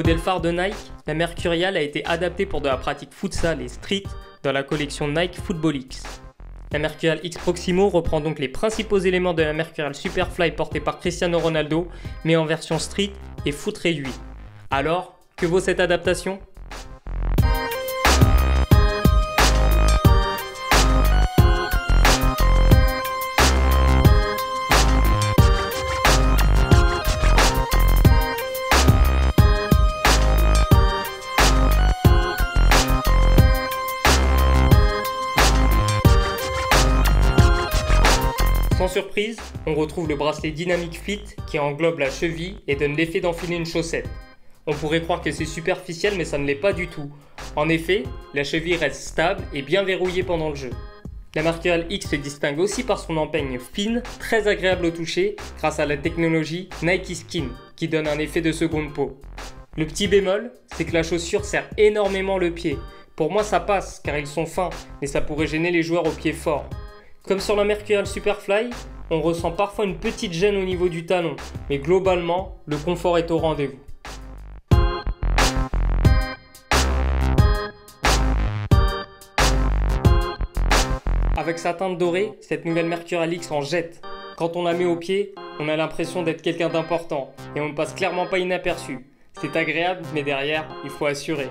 modèle phare de Nike, la Mercurial a été adaptée pour de la pratique futsal et street dans la collection Nike Football X. La Mercurial X Proximo reprend donc les principaux éléments de la Mercurial Superfly portée par Cristiano Ronaldo, mais en version street et foot réduit. Alors, que vaut cette adaptation ? Sans surprise, on retrouve le bracelet Dynamic Fit qui englobe la cheville et donne l'effet d'enfiler une chaussette. On pourrait croire que c'est superficiel mais ça ne l'est pas du tout. En effet, la cheville reste stable et bien verrouillée pendant le jeu. La Mercurial X se distingue aussi par son empeigne fine, très agréable au toucher grâce à la technologie Nike Skin qui donne un effet de seconde peau. Le petit bémol, c'est que la chaussure serre énormément le pied. Pour moi ça passe car ils sont fins, mais ça pourrait gêner les joueurs aux pieds forts. Comme sur la Mercurial Superfly, on ressent parfois une petite gêne au niveau du talon, mais globalement, le confort est au rendez-vous. Avec sa teinte dorée, cette nouvelle Mercurial X en jette. Quand on la met au pied, on a l'impression d'être quelqu'un d'important, et on ne passe clairement pas inaperçu. C'est agréable, mais derrière, il faut assurer.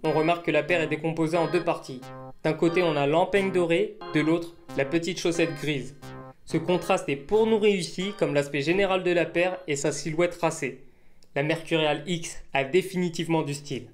On remarque que la paire est décomposée en deux parties. D'un côté, on a l'empeigne dorée, de l'autre, la petite chaussette grise. Ce contraste est pour nous réussi comme l'aspect général de la paire et sa silhouette tracée. La Mercurial X a définitivement du style.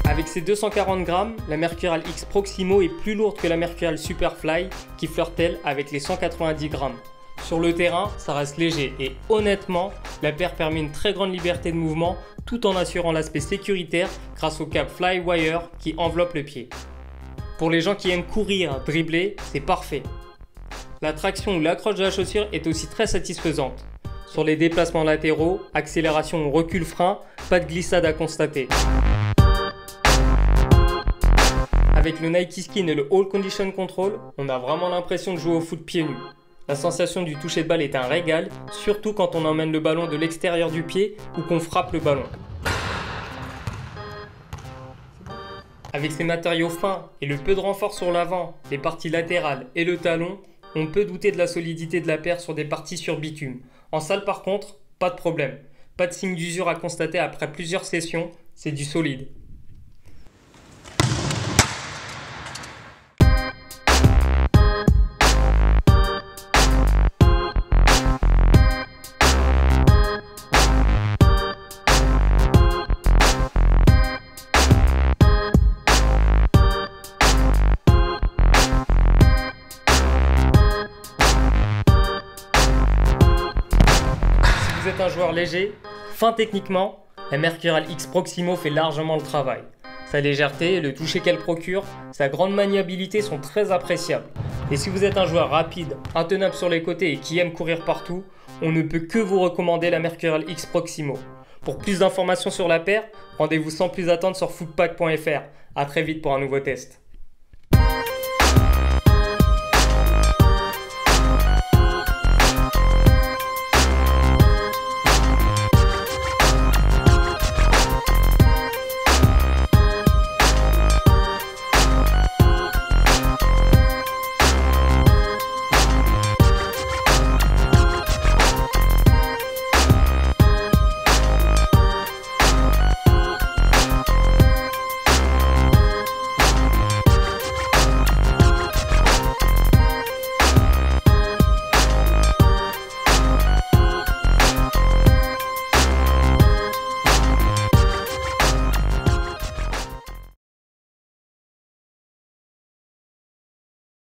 Avec ses 240 grammes, la Mercurial X Proximo est plus lourde que la Mercurial Superfly qui flirte elle avec les 190 grammes. Sur le terrain, ça reste léger et honnêtement, la paire permet une très grande liberté de mouvement tout en assurant l'aspect sécuritaire grâce au câble Flywire qui enveloppe le pied. Pour les gens qui aiment courir, dribbler, c'est parfait. La traction ou l'accroche de la chaussure est aussi très satisfaisante. Sur les déplacements latéraux, accélération ou recul frein, pas de glissade à constater. Avec le Nike Skin et le All Condition Control, on a vraiment l'impression de jouer au foot pieds nus. La sensation du toucher de balle est un régal, surtout quand on emmène le ballon de l'extérieur du pied ou qu'on frappe le ballon. Avec ses matériaux fins et le peu de renfort sur l'avant, les parties latérales et le talon, on peut douter de la solidité de la paire sur des parties sur bitume. En salle par contre, pas de problème. Pas de signe d'usure à constater après plusieurs sessions, c'est du solide. Si vous êtes un joueur léger, fin techniquement, la Mercurial X Proximo fait largement le travail. Sa légèreté, le toucher qu'elle procure, sa grande maniabilité sont très appréciables. Et si vous êtes un joueur rapide, intenable sur les côtés et qui aime courir partout, on ne peut que vous recommander la Mercurial X Proximo. Pour plus d'informations sur la paire, rendez-vous sans plus attendre sur footpack.fr. A très vite pour un nouveau test.